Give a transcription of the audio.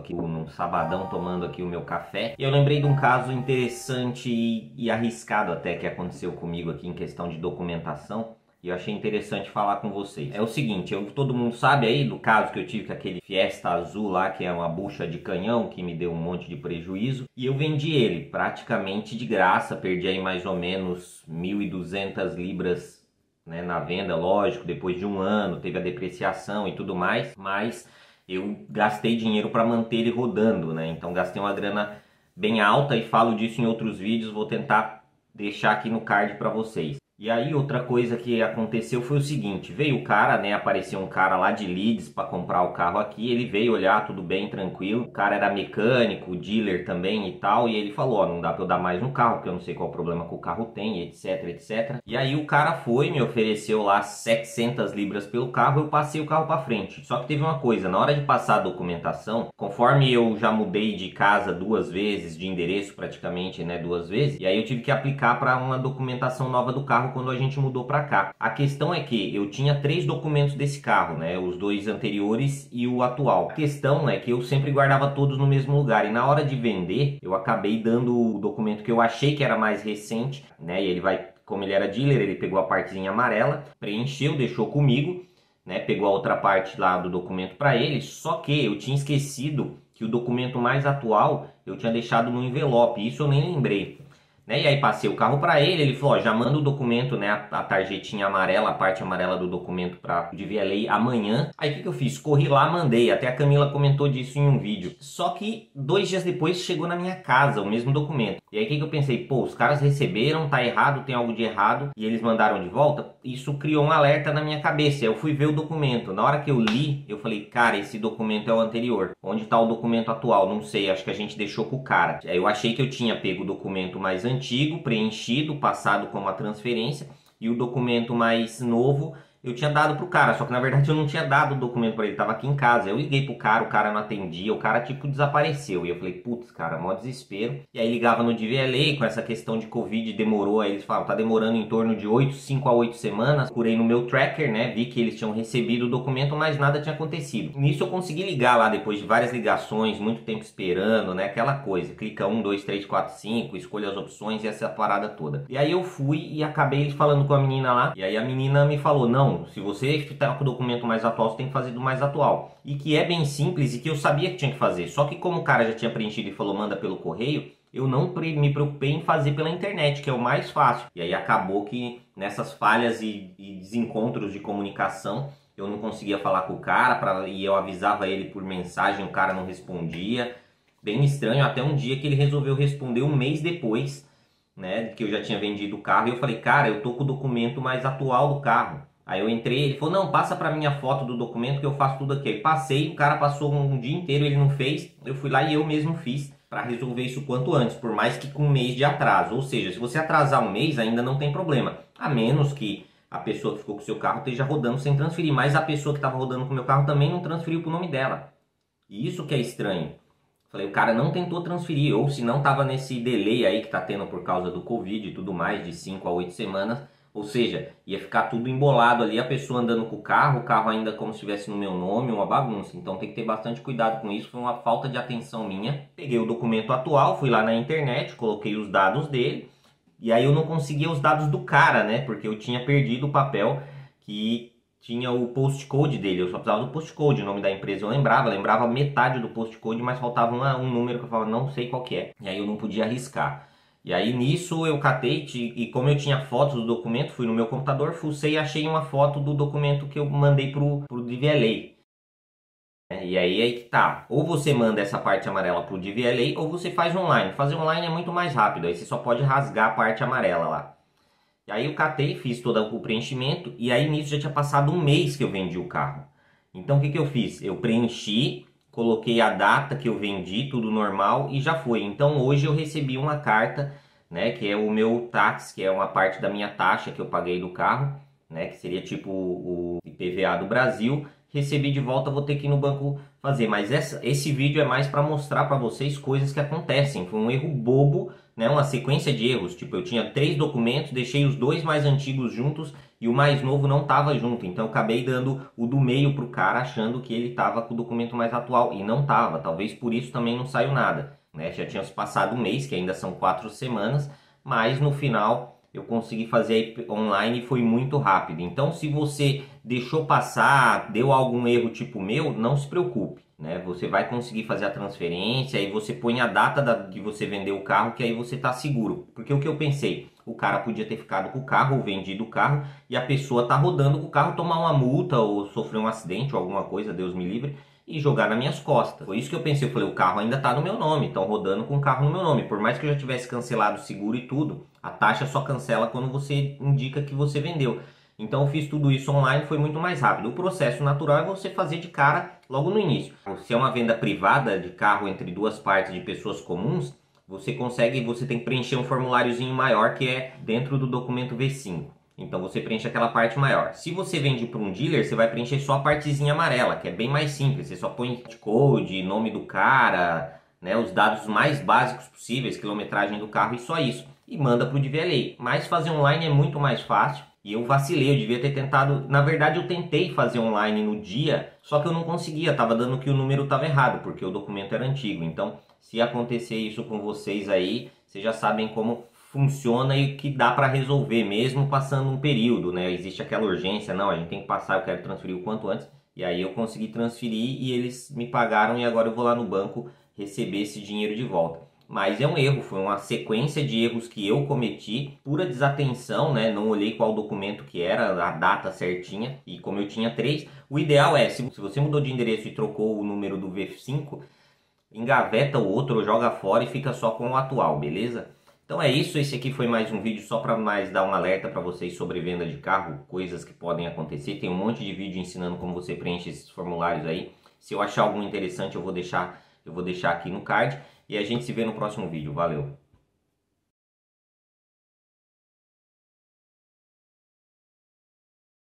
aqui num sabadão tomando aqui o meu café. E eu lembrei de um caso interessante e arriscado até que aconteceu comigo aqui em questão de documentação. E eu achei interessante falar com vocês. É o seguinte, todo mundo sabe aí do caso que eu tive com aquele Fiesta azul lá, que é uma bucha de canhão, que me deu um monte de prejuízo. E eu vendi ele praticamente de graça, perdi aí mais ou menos 1.200 libras, né, na venda, lógico, depois de um ano, teve a depreciação e tudo mais. Mas eu gastei dinheiro para manter ele rodando, né? Então gastei uma grana bem alta e falo disso em outros vídeos, vou tentar deixar aqui no card para vocês. E aí outra coisa que aconteceu foi o seguinte, veio o cara, né, apareceu um cara lá de Leeds para comprar o carro aqui, ele veio olhar, tudo bem, tranquilo, o cara era mecânico, dealer também e tal, e ele falou, ó, não dá para eu dar mais um carro, porque eu não sei qual problema que o carro tem, etc, etc. E aí o cara foi, me ofereceu lá 700 libras pelo carro, eu passei o carro para frente. Só que teve uma coisa, na hora de passar a documentação, conforme eu já mudei de casa 2 vezes, de endereço praticamente, né, 2 vezes, e aí eu tive que aplicar para uma documentação nova do carro quando a gente mudou para cá. A questão é que eu tinha 3 documentos desse carro, né? Os 2 anteriores e o atual. A questão é que eu sempre guardava todos no mesmo lugar e na hora de vender, eu acabei dando o documento que eu achei que era mais recente, né? E ele vai, como ele era dealer, ele pegou a partezinha amarela, preencheu, deixou comigo, né? Pegou a outra parte lá do documento para ele, só que eu tinha esquecido que o documento mais atual eu tinha deixado no envelope, isso eu nem lembrei. Né? E aí passei o carro para ele, ele falou, ó, já manda o documento, né, a tarjetinha amarela, a parte amarela do documento para o DVLA amanhã. Aí o que eu fiz? Corri lá, mandei, até a Camila comentou disso em um vídeo. Só que 2 dias depois chegou na minha casa o mesmo documento. E aí o que eu pensei? Pô, os caras receberam, tá errado, tem algo de errado, e eles mandaram de volta. Isso criou um alerta na minha cabeça. Eu fui ver o documento. Na hora que eu li, eu falei, cara, esse documento é o anterior. Onde tá o documento atual? Não sei, acho que a gente deixou com o cara. Aí eu achei que eu tinha pego o documento mais antigo, preenchido, passado como a transferência, e o documento mais novo eu tinha dado pro cara, só que na verdade eu não tinha dado o documento para ele, tava aqui em casa. Eu liguei pro cara, o cara não atendia, o cara tipo desapareceu. E eu falei, putz, cara, mó desespero. E aí ligava no DVLA, com essa questão de Covid, demorou, aí eles falaram, tá demorando em torno de 5 a 8 semanas. Procurei no meu tracker, né, vi que eles tinham recebido o documento, mas nada tinha acontecido. Nisso eu consegui ligar lá, depois de várias ligações, muito tempo esperando, né, aquela coisa. Clica 1, 2, 3, 4, 5, escolha as opções e essa parada toda. E aí eu fui e acabei falando com a menina lá, e aí a menina me falou, não, se você está com o documento mais atual, você tem que fazer do mais atual. E que é bem simples e que eu sabia que tinha que fazer. Só que como o cara já tinha preenchido e falou manda pelo correio, eu não me preocupei em fazer pela internet, que é o mais fácil. E aí acabou que nessas falhas e desencontros de comunicação, eu não conseguia falar com o cara e eu avisava ele por mensagem, o cara não respondia. Bem estranho, até um dia que ele resolveu responder um mês depois, né, que eu já tinha vendido o carro. E eu falei, cara, eu tô com o documento mais atual do carro. Aí eu entrei, ele falou, não, passa pra mim a foto do documento que eu faço tudo aqui. Aí passei, o cara passou um dia inteiro, ele não fez. Eu fui lá e eu mesmo fiz para resolver isso quanto antes, por mais que com um mês de atraso. Ou seja, se você atrasar um mês, ainda não tem problema. A menos que a pessoa que ficou com o seu carro esteja rodando sem transferir. Mas a pessoa que estava rodando com o meu carro também não transferiu pro nome dela. E isso que é estranho. Falei, o cara não tentou transferir, ou se não estava nesse delay aí que tá tendo por causa do Covid e tudo mais, de 5 a 8 semanas. Ou seja, ia ficar tudo embolado ali, a pessoa andando com o carro ainda como se estivesse no meu nome, uma bagunça. Então tem que ter bastante cuidado com isso, foi uma falta de atenção minha. Peguei o documento atual, fui lá na internet, coloquei os dados dele, e aí eu não conseguia os dados do cara, né? Porque eu tinha perdido o papel que tinha o postcode dele, eu só precisava do postcode, o nome da empresa eu lembrava metade do postcode, mas faltava um número que eu falava, não sei qual que é. E aí eu não podia arriscar. E aí nisso eu catei, e como eu tinha fotos do documento, fui no meu computador, fucei e achei uma foto do documento que eu mandei pro DVLA. E aí que tá, ou você manda essa parte amarela pro DVLA, ou você faz online. Fazer online é muito mais rápido, aí você só pode rasgar a parte amarela lá. E aí eu catei, fiz todo o preenchimento, e aí nisso já tinha passado um mês que eu vendi o carro. Então o que eu fiz? Eu preenchi, coloquei a data que eu vendi, tudo normal, e já foi. Então hoje eu recebi uma carta, né, que é o meu táxi, que é uma parte da minha taxa que eu paguei do carro, né, que seria tipo o IPVA do Brasil. Recebi de volta, vou ter que ir no banco fazer. Mas esse vídeo é mais para mostrar para vocês coisas que acontecem. Foi um erro bobo, né, uma sequência de erros. Tipo, eu tinha 3 documentos, deixei os 2 mais antigos juntos e o mais novo não estava junto, então eu acabei dando o do meio pro cara achando que ele estava com o documento mais atual e não estava, talvez por isso também não saiu nada, né? Já tínhamos passado um mês, que ainda são 4 semanas, mas no final eu consegui fazer online e foi muito rápido. Então se você deixou passar, deu algum erro tipo meu, não se preocupe, né? Você vai conseguir fazer a transferência, aí você põe a data que você vendeu o carro, que aí você tá seguro. Porque o que eu pensei, o cara podia ter ficado com o carro, ou vendido o carro, e a pessoa tá rodando com o carro, tomar uma multa, ou sofrer um acidente, ou alguma coisa, Deus me livre, e jogar nas minhas costas. Foi isso que eu pensei, eu falei, o carro ainda tá no meu nome, estão rodando com o carro no meu nome. Por mais que eu já tivesse cancelado o seguro e tudo, a taxa só cancela quando você indica que você vendeu. Então eu fiz tudo isso online, foi muito mais rápido. O processo natural é você fazer de cara logo no início. Se é uma venda privada de carro entre duas partes de pessoas comuns, você tem que preencher um formuláriozinho maior que é dentro do documento V5. Então você preenche aquela parte maior. Se você vende para um dealer, você vai preencher só a partezinha amarela, que é bem mais simples. Você só põe code, nome do cara, né, os dados mais básicos possíveis, quilometragem do carro e só isso. E manda para o DVLA. Mas fazer online é muito mais fácil. E eu vacilei, eu devia ter tentado... Na verdade eu tentei fazer online no dia, só que eu não conseguia, estava dando que o número estava errado, porque o documento era antigo. Então, se acontecer isso com vocês aí, vocês já sabem como funciona e que dá para resolver, mesmo passando um período, né? Existe aquela urgência, não, a gente tem que passar, eu quero transferir o quanto antes. E aí eu consegui transferir e eles me pagaram e agora eu vou lá no banco receber esse dinheiro de volta. Mas é um erro, foi uma sequência de erros que eu cometi, pura desatenção, né? Não olhei qual documento que era, a data certinha, e como eu tinha 3, o ideal é, se você mudou de endereço e trocou o número do V5, engaveta o outro, joga fora e fica só com o atual, beleza? Então é isso, esse aqui foi mais um vídeo só para mais dar um alerta para vocês sobre venda de carro, coisas que podem acontecer. Tem um monte de vídeo ensinando como você preenche esses formulários aí. Se eu achar algum interessante eu vou deixar aqui no card. E a gente se vê no próximo vídeo. Valeu!